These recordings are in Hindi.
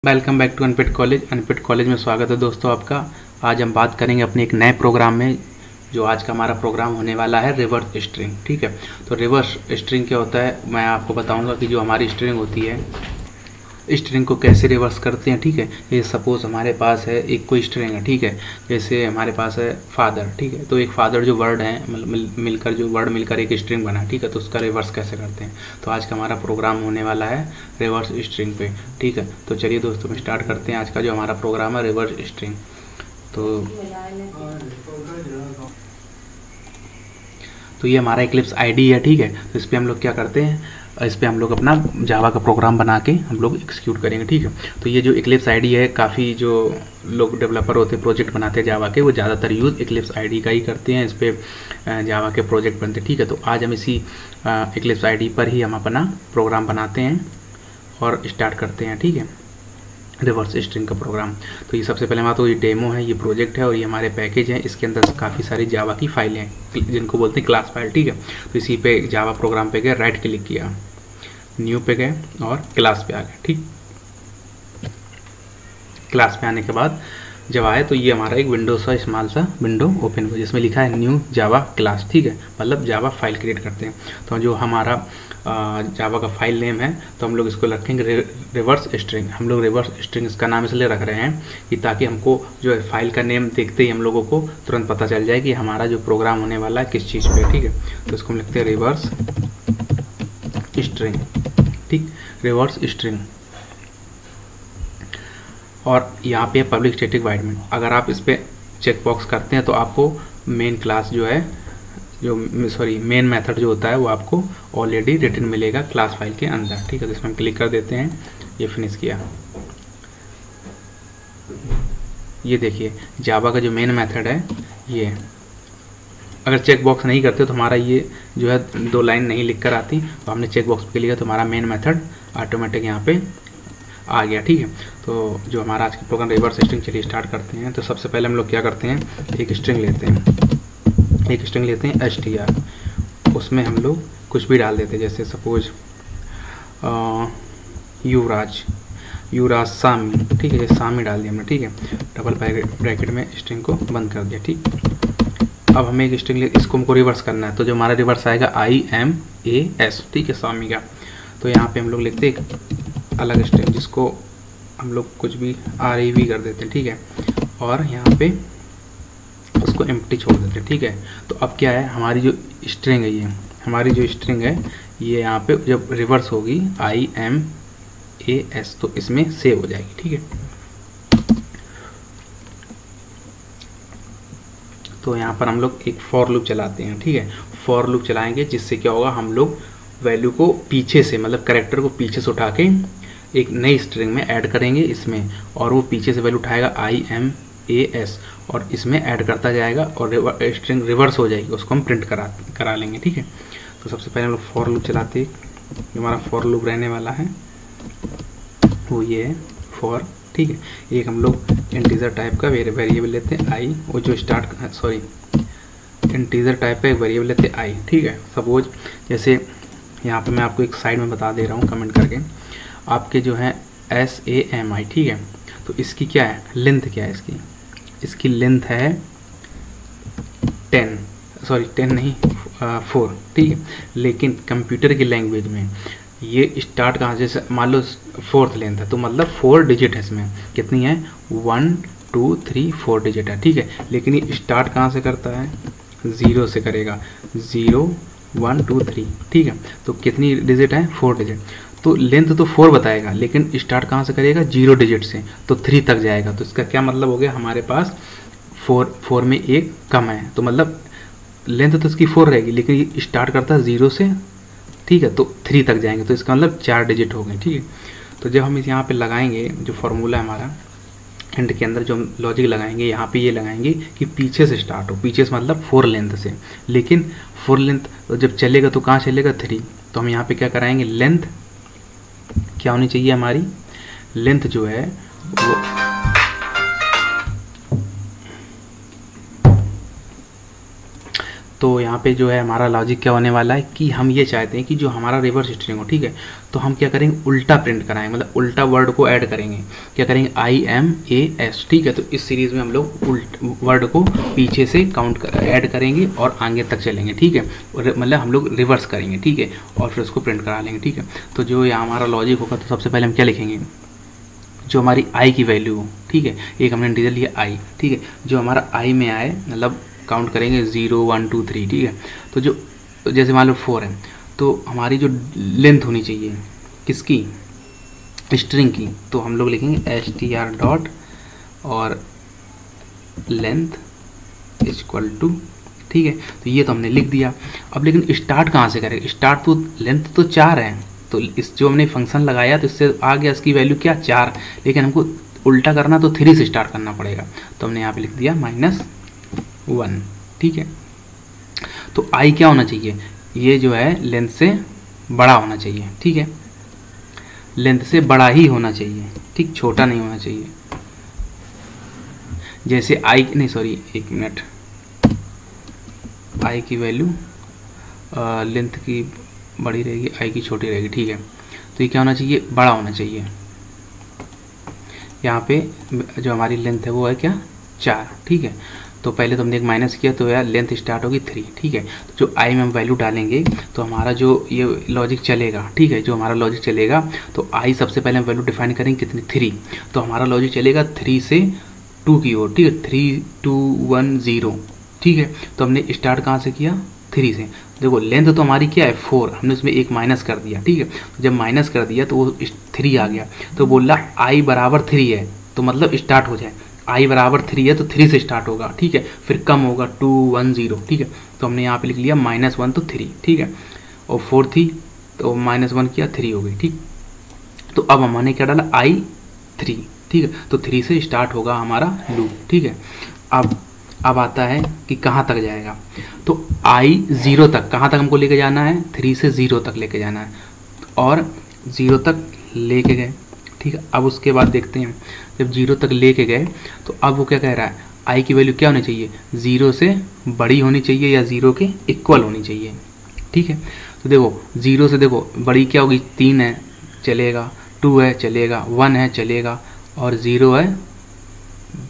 वेलकम बैक टू अनपिट कॉलेज। अनपिट कॉलेज में स्वागत है दोस्तों आपका। आज हम बात करेंगे अपने एक नए प्रोग्राम में। जो आज का हमारा प्रोग्राम होने वाला है रिवर्स स्ट्रिंग। ठीक है, तो रिवर्स स्ट्रिंग क्या होता है मैं आपको बताऊंगा कि जो हमारी स्ट्रिंग होती है स्ट्रिंग को कैसे रिवर्स करते हैं। ठीक है, ये सपोज हमारे पास है एक कोई स्ट्रिंग है। ठीक है, जैसे हमारे पास है फादर। ठीक है, तो एक फादर जो वर्ड है मिलकर जो वर्ड मिलकर एक स्ट्रिंग बना। ठीक है, तो उसका रिवर्स कैसे करते हैं। तो आज का हमारा प्रोग्राम होने वाला है रिवर्स स्ट्रिंग पे। ठीक है, तो चलिए दोस्तों हम स्टार्ट करते हैं आज का जो हमारा प्रोग्राम है रिवर्स स्ट्रिंग। तो ये हमारा इक्लिप्स आईडी है। ठीक है, तो इस पर हम लोग क्या करते हैं, इस पर हम लोग अपना जावा का प्रोग्राम बना के हम लोग एक्सिक्यूट करेंगे। ठीक है, तो ये जो इक्लिप्स आईडी है, काफ़ी जो लोग डेवलपर होते हैं प्रोजेक्ट बनाते हैं जावा के, वो ज़्यादातर यूज़ इक्लिप्स आईडी का ही करते हैं। इस पर जावा के प्रोजेक्ट बनते हैं। ठीक है, तो आज हम इसी इक्लिप्स आईडी पर ही हम अपना प्रोग्राम बनाते हैं और स्टार्ट करते हैं। ठीक है, रिवर्स स्ट्रिंग का प्रोग्राम। तो ये सबसे पहले हमारा तो ये डेमो है, ये प्रोजेक्ट है और ये हमारे पैकेज है। इसके अंदर काफ़ी सारी जावा की फाइलें हैं जिनको बोलते हैं क्लास फाइल। ठीक है, तो इसी पे जावा प्रोग्राम पे गए, राइट क्लिक किया, न्यू पे गए और क्लास पे आ गए। ठीक, क्लास पे आने के बाद जब आए तो ये हमारा एक विंडो सा स्मॉल सा विंडो ओपन हुआ जिसमें लिखा है न्यू जावा क्लास। ठीक है, मतलब जावा फाइल क्रिएट करते हैं। तो जो हमारा जावा का फाइल नेम है तो हम लोग इसको रखेंगे रिवर्स स्ट्रिंग। हम लोग रिवर्स स्ट्रिंग इसका नाम इसलिए रख रहे हैं कि ताकि हमको जो है फाइल का नेम देखते ही हम लोगों को तुरंत पता चल जाए कि हमारा जो प्रोग्राम होने वाला है किस चीज़ पे। ठीक है, तो इसको हम लिखते हैं रिवर्स स्ट्रिंग। ठीक, रिवर्स स्ट्रिंग। और यहाँ पे पब्लिक स्टैटिक वॉइड मेन। अगर आप इस पर चेक बॉक्स करते हैं तो आपको मेन क्लास जो है मेन मेथड जो होता है वो आपको ऑलरेडी रिटन मिलेगा क्लास फाइल के अंदर। ठीक है, तो इसमें हम क्लिक कर देते हैं, ये फिनिश किया। ये देखिए जावा का जो मेन मेथड है ये, अगर चेक बॉक्स नहीं करते तो हमारा ये जो है 2 लाइन नहीं लिख कर आती। तो हमने चेक बॉक्स पे क्लिक किया तो हमारा मेन मेथड ऑटोमेटिक यहाँ पे आ गया। ठीक है, तो जो हमारा आज का प्रोग्राम रिवर्स स्ट्रिंग, चलिए स्टार्ट करते हैं। तो सबसे पहले हम लोग क्या करते हैं, एक स्ट्रिंग लेते हैं str, उसमें हम लोग कुछ भी डाल देते हैं। जैसे सपोज युवराज सामी। ठीक है, सामी डाल दिया हमने। ठीक है, डबल ब्रैकेट में स्ट्रिंग को बंद कर दिया। ठीक, अब हमें एक स्ट्रिंग इसको हमको रिवर्स करना है। तो जो हमारा रिवर्स आएगा IMAS। ठीक है, सामी का। तो यहाँ पे हम लोग लिखते एक अलग स्ट्रिंग जिसको हम लोग कुछ भी REV कर देते हैं। ठीक है, और यहाँ पे उसको एम्प्टी छोड़ देते हैं। ठीक है, तो अब क्या है, हमारी जो स्ट्रिंग है, ये हमारी जो स्ट्रिंग है ये यहाँ पे जब रिवर्स होगी IMAS तो इसमें सेव हो जाएगी। ठीक है, तो यहाँ पर हम लोग एक फॉर लूप चलाते हैं। ठीक है, फॉर लूप चलाएंगे जिससे क्या होगा, हम लोग वैल्यू को पीछे से मतलब कैरेक्टर को पीछे से उठा के एक नई स्ट्रिंग में ऐड करेंगे इसमें, और वो पीछे से वैल्यू उठाएगा IMAS और इसमें ऐड करता जाएगा और स्ट्रिंग रिवर्स हो जाएगी, उसको हम प्रिंट करा लेंगे। ठीक है, तो सबसे पहले हम लोग फॉर लूप चलाते हैं। जो हमारा फॉर लूप रहने वाला है वो ये है फॉर। ठीक है, एक हम लोग इंटीजर टाइप का वेरिएबल लेते हैं वो जो इंटीजर टाइप का एक वेरिएबल लेते हैं आई। ठीक है, सपोज जैसे यहाँ पे मैं आपको एक साइड में बता दे रहा हूँ कमेंट करके, आपके जो है SAMI। ठीक है, तो इसकी क्या है लेंथ, क्या है इसकी लेंथ है 10 नहीं 4। ठीक है, लेकिन कंप्यूटर की लैंग्वेज में ये स्टार्ट कहाँ से, मान लो 4th लेंथ है तो मतलब 4 डिजिट है। इसमें कितनी है 1 2 3 4 डिजिट है। ठीक है, लेकिन ये स्टार्ट कहाँ से करता है, 0 से करेगा, 0 1 2 3। ठीक है, तो कितनी डिजिट है 4 डिजिट। तो लेंथ तो 4 बताएगा लेकिन स्टार्ट कहाँ से करेगा 0 डिजिट से, तो 3 तक जाएगा। तो इसका क्या मतलब हो गया, हमारे पास 4 में एक कम है, तो मतलब लेंथ तो इसकी 4 रहेगी लेकिन ये स्टार्ट करता है 0 से। ठीक है, तो 3 तक जाएंगे तो इसका मतलब 4 डिजिट हो गए। ठीक है, तो जब हम इस यहाँ पे लगाएंगे जो फॉर्मूला है हमारा एंड के अंदर जो हम लॉजिक लगाएंगे, यहाँ पे ये लगाएंगे कि पीछे से स्टार्ट हो, पीछे से मतलब 4 लेंथ से, लेकिन 4 लेंथ तो जब चलेगा तो कहाँ चलेगा 3। तो हम यहाँ पे क्या कराएंगे, लेंथ क्या होनी चाहिए हमारी, लेंथ जो है वो तो यहाँ पे जो है हमारा लॉजिक क्या होने वाला है कि हम ये चाहते हैं कि जो हमारा रिवर्स स्ट्रिंग हो, ठीक है, तो हम क्या करेंगे, उल्टा प्रिंट कराएंगे, मतलब उल्टा वर्ड को ऐड करेंगे। क्या करेंगे, IMAS, ठीक है। तो इस सीरीज़ में हम लोग वर्ड को पीछे से काउंट ऐड करेंगे और आगे तक चलेंगे, ठीक है, और मतलब हम लोग रिवर्स करेंगे, ठीक है, और फिर उसको प्रिंट करा लेंगे, ठीक है। तो जो यहाँ हमारा लॉजिक होगा, तो सबसे पहले हम क्या लिखेंगे, जो हमारी आई की वैल्यू हो, ठीक है, एक हमने इंटीजर लिया आई, ठीक है, जो हमारा आई में आए, मतलब काउंट करेंगे 0 1 2 3, ठीक है। तो जो जैसे मान लो 4 है, तो हमारी जो लेंथ होनी चाहिए किसकी, स्ट्रिंग की, तो हम लोग लिखेंगे str डॉट और लेंथ इक्वल टू, ठीक है। तो ये तो हमने लिख दिया। अब लेकिन स्टार्ट कहाँ से करेंगे, स्टार्ट तो लेंथ तो 4 है, तो इस जो हमने फंक्शन लगाया तो इससे आ गया इसकी वैल्यू क्या 4, लेकिन हमको उल्टा करना तो 3 से स्टार्ट करना पड़ेगा, तो हमने यहाँ पे लिख दिया -1, ठीक है। तो आई क्या होना चाहिए, ये जो है लेंथ से बड़ा होना चाहिए, ठीक है, लेंथ से बड़ा ही होना चाहिए, ठीक, छोटा नहीं होना चाहिए। जैसे आई नहीं, सॉरी एक मिनट, आई की वैल्यू लेंथ की बड़ी रहेगी, आई की छोटी रहेगी, ठीक है। तो ये क्या होना चाहिए, बड़ा होना चाहिए। यहाँ पे जो हमारी लेंथ है वो है क्या 4, ठीक है। तो पहले तो हमने एक माइनस किया, तो यार लेंथ स्टार्ट होगी 3, ठीक है। तो जो आई में हम वैल्यू डालेंगे तो हमारा जो ये लॉजिक चलेगा, ठीक है, जो हमारा लॉजिक चलेगा, तो आई सबसे पहले हम वैल्यू डिफाइन करेंगे कितनी 3, तो हमारा लॉजिक चलेगा 3 से 2 की ओर, ठीक है, 3 2 1 0, ठीक है। तो हमने स्टार्ट कहाँ से किया, 3 से। देखो लेंथ तो हमारी क्या है 4, हमने उसमें एक माइनस कर दिया, ठीक है। तो जब माइनस कर दिया तो वो 3 आ गया, तो बोला आई बराबर 3 है, तो मतलब स्टार्ट हो जाए, आई बराबर 3 है तो 3 से स्टार्ट होगा, ठीक है, फिर कम होगा 2 1 0, ठीक है। तो हमने यहाँ पे लिख लिया -1 तो 3, ठीक है, और 4 थी तो -1 किया 3 हो गई, ठीक। तो अब हमने क्या डाला I3, ठीक है, तो 3 से स्टार्ट होगा हमारा लूप, ठीक है। अब आता है कि कहाँ तक जाएगा, तो I 0 तक, कहाँ तक हमको लेके जाना है, 3 से 0 तक लेके जाना है, और 0 तक लेके गए, ठीक है। अब उसके बाद देखते हैं, जब 0 तक लेके गए तो अब वो क्या कह रहा है, आई की वैल्यू क्या होनी चाहिए, 0 से बड़ी होनी चाहिए या 0 के इक्वल होनी चाहिए, ठीक है। तो देखो 0 से देखो बड़ी क्या होगी, 3 है चलेगा, 2 है चलेगा, 1 है चलेगा, और 0 है,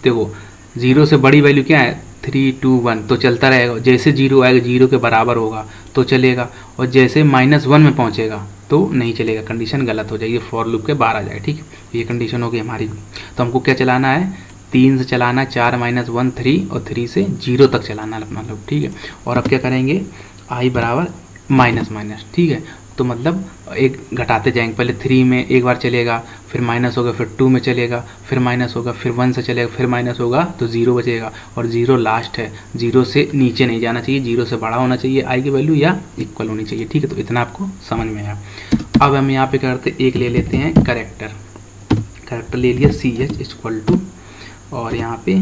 देखो 0 से बड़ी वैल्यू क्या है 3 2 1, तो चलता रहेगा, जैसे 0 आएगा 0 के बराबर होगा तो चलेगा, और जैसे -1 में पहुंचेगा तो नहीं चलेगा, कंडीशन गलत हो जाएगी, फॉर लूप के बाहर आ जाएगा, ठीक है। ये कंडीशन होगी हमारी। तो हमको क्या चलाना है, 3 से चलाना, 4 -1 3, और 3 से 0 तक चलाना है अपना लूप, ठीक है। और अब क्या करेंगे, आई बराबर माइनस माइनस, ठीक है, तो मतलब एक घटाते जाएंगे, पहले 3 में एक बार चलेगा, फिर माइनस होगा, फिर 2 में चलेगा, फिर माइनस होगा, फिर 1 से चलेगा, फिर माइनस होगा, तो 0 बचेगा, और 0 लास्ट है, 0 से नीचे नहीं जाना चाहिए, 0 से बड़ा होना चाहिए आई की वैल्यू या इक्वल होनी चाहिए, ठीक है। तो इतना आपको समझ में आया। अब हम यहाँ पे करते एक ले लेते हैं करेक्टर ले लिया CH इक्वल टू, और यहाँ पे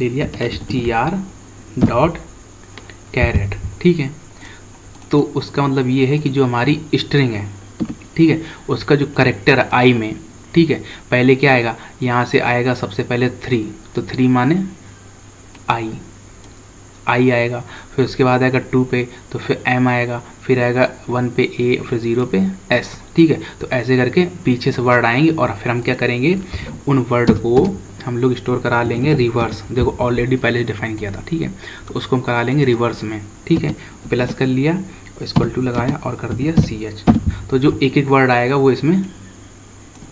ले लिया STR डॉट कैरेट, ठीक है। तो उसका मतलब ये है कि जो हमारी स्ट्रिंग है, ठीक है, उसका जो करेक्टर है आई में, ठीक है, पहले क्या आएगा, यहाँ से आएगा सबसे पहले 3, तो 3 माने आई आएगा, फिर उसके बाद आएगा 2 पे, तो फिर M आएगा, फिर आएगा 1 पे A, फिर 0 पे S, ठीक है। तो ऐसे करके पीछे से वर्ड आएंगे, और फिर हम क्या करेंगे, उन वर्ड को हम लोग स्टोर करा लेंगे रिवर्स, देखो ऑलरेडी पहले डिफाइन किया था, ठीक है, तो उसको हम करा लेंगे रिवर्स में, ठीक है। प्लस कर लिया, इक्वल टू लगाया और कर दिया CH, तो जो एक एक वर्ड आएगा वो इसमें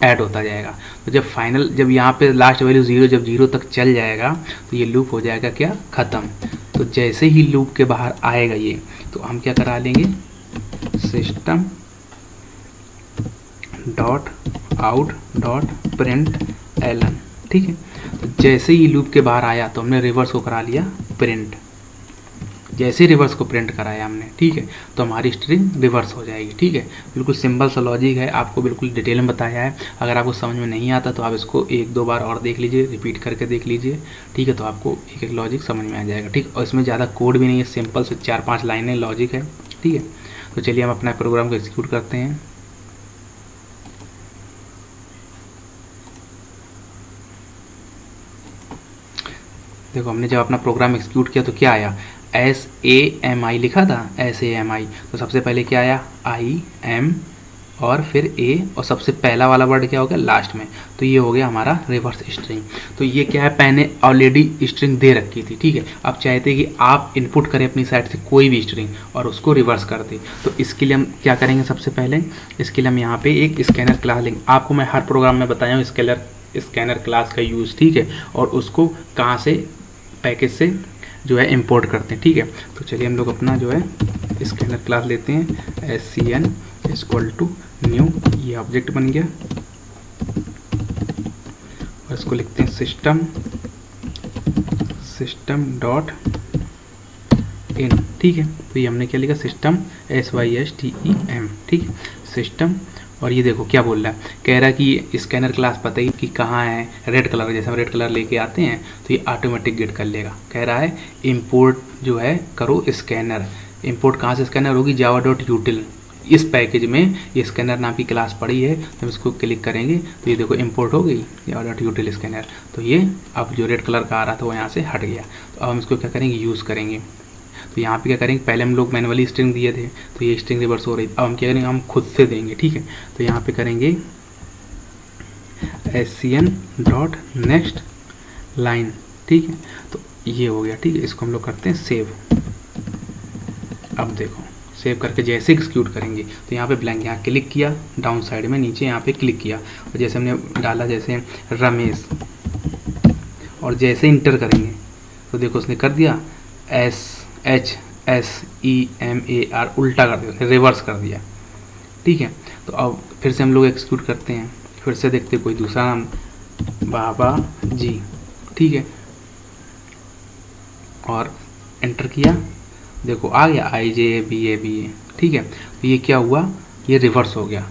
ऐड होता जाएगा। तो जब यहाँ पे लास्ट वैल्यू 0, जब 0 तक चल जाएगा तो ये लूप हो जाएगा क्या, ख़त्म। तो जैसे ही लूप के बाहर आएगा ये, तो हम क्या करा लेंगे, system dot out dot println, ठीक है। तो जैसे ही लूप के बाहर आया तो हमने रिवर्स को करा लिया प्रिंट, जैसे रिवर्स को प्रिंट कराया हमने, ठीक है, तो हमारी स्ट्रिंग रिवर्स हो जाएगी, ठीक है। बिल्कुल सिंपल सा लॉजिक है, आपको बिल्कुल डिटेल में बताया है। अगर आपको समझ में नहीं आता तो आप इसको 1-2 बार और देख लीजिए, रिपीट करके देख लीजिए, ठीक है, तो आपको एक एक लॉजिक समझ में आ जाएगा, ठीक। और इसमें ज़्यादा कोड भी नहीं है, सिंपल से 4-5 लाइनें लॉजिक है, ठीक है। तो चलिए हम अपना प्रोग्राम को एग्जीक्यूट करते हैं। देखो हमने जब अपना प्रोग्राम एग्जीक्यूट किया तो क्या आया, SAMI लिखा था, SAMI, तो सबसे पहले क्या आया IM और फिर A और सबसे पहला वाला वर्ड क्या हो गया लास्ट में, तो ये हो गया हमारा रिवर्स स्ट्रिंग। तो ये क्या है, मैंने ऑलरेडी स्ट्रिंग दे रखी थी, ठीक है। अब चाहते कि आप इनपुट करें अपनी साइड से कोई भी स्ट्रिंग और उसको रिवर्स कर दें, तो इसके लिए हम क्या करेंगे, सबसे पहले इसके लिए हम यहाँ पे एक स्कैनर क्लास लेंगे। आपको मैं हर प्रोग्राम में बताया हूँ स्कैनर क्लास का यूज़, ठीक है, और उसको कहाँ से पैकेज से जो है इंपोर्ट करते हैं, ठीक है। तो चलिए हम लोग अपना जो है स्कैनर क्लास लेते हैं, SCN इक्वल टू न्यू, ये ऑब्जेक्ट बन गया और इसको लिखते हैं सिस्टम डॉट इन, ठीक है। तो ये हमने क्या लिखा, सिस्टम SYSTEM, ठीक है, सिस्टम। और ये देखो क्या बोल रहा है, कह रहा है कि स्कैनर क्लास पता ही कि कहाँ है, रेड कलर, जैसे हम रेड कलर लेके आते हैं तो ये ऑटोमेटिक गेट कर लेगा। कह रहा है इंपोर्ट जो है करो स्कैनर, इंपोर्ट कहाँ से स्कैनर होगी, java.util, इस पैकेज में ये स्कैनर नाम की क्लास पड़ी है। जब इसको क्लिक करेंगे तो ये देखो इंपोर्ट हो गई java.util स्कैनर। तो ये अब जो रेड कलर का आ रहा था वो यहाँ से हट गया। तो अब हम इसको क्या करेंगे, यूज़ करेंगे। तो यहाँ पे क्या करेंगे, पहले हम लोग मैनुअली स्ट्रिंग दिए थे तो ये स्ट्रिंग रिवर्स हो रही, अब हम क्या करेंगे, हम खुद से देंगे, ठीक है। तो यहाँ पे करेंगे SCN डॉट नेक्स्ट लाइन, ठीक है। तो ये हो गया, ठीक है। इसको हम लोग करते हैं सेव। अब देखो सेव करके जैसे एक्सिक्यूट करेंगे तो यहाँ पे ब्लैंक, यहाँ क्लिक किया डाउन साइड में नीचे यहाँ पे क्लिक किया और जैसे हमने डाला जैसे रमेश, और जैसे इंटर करेंगे तो देखो उसने कर दिया SHSEMAR, उल्टा कर दिया, रिवर्स कर दिया, ठीक है। तो अब फिर से हम लोग एक्सिक्यूट करते हैं, फिर से देखते कोई दूसरा नाम, बाबा जी, ठीक है, और एंटर किया, देखो आ गया IJABABA, ठीक है। तो ये क्या हुआ, ये रिवर्स हो गया।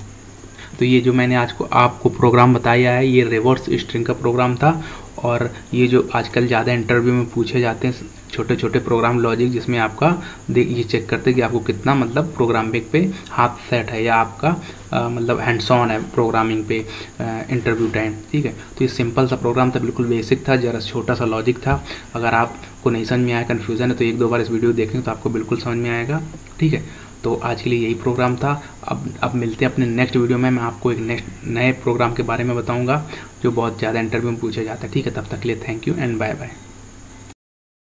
तो ये जो मैंने आज को आपको प्रोग्राम बताया है ये रिवर्स स्ट्रिंग का प्रोग्राम था। और ये जो आजकल ज़्यादा इंटरव्यू में पूछे जाते हैं छोटे छोटे प्रोग्राम लॉजिक, जिसमें आपका ये चेक करते हैं कि आपको कितना मतलब प्रोग्रामिंग पे हाथ सेट है या आपका मतलब हैंड्स ऑन है प्रोग्रामिंग पे इंटरव्यू टाइम, ठीक है। तो ये सिंपल सा प्रोग्राम था, बिल्कुल बेसिक था, ज़रा छोटा सा लॉजिक था। अगर आपको नहीं समझ में आया, कन्फ्यूज़न है, तो एक दो बार इस वीडियो देखेंगे तो आपको बिल्कुल समझ में आएगा, ठीक है। तो आज के लिए यही प्रोग्राम था। अब मिलते हैं अपने नेक्स्ट वीडियो में। मैं आपको एक नेक्स्ट नए प्रोग्राम के बारे में बताऊंगा जो बहुत ज़्यादा इंटरव्यू में पूछा जाता है, ठीक है। तब तक के लिए thank you and bye bye.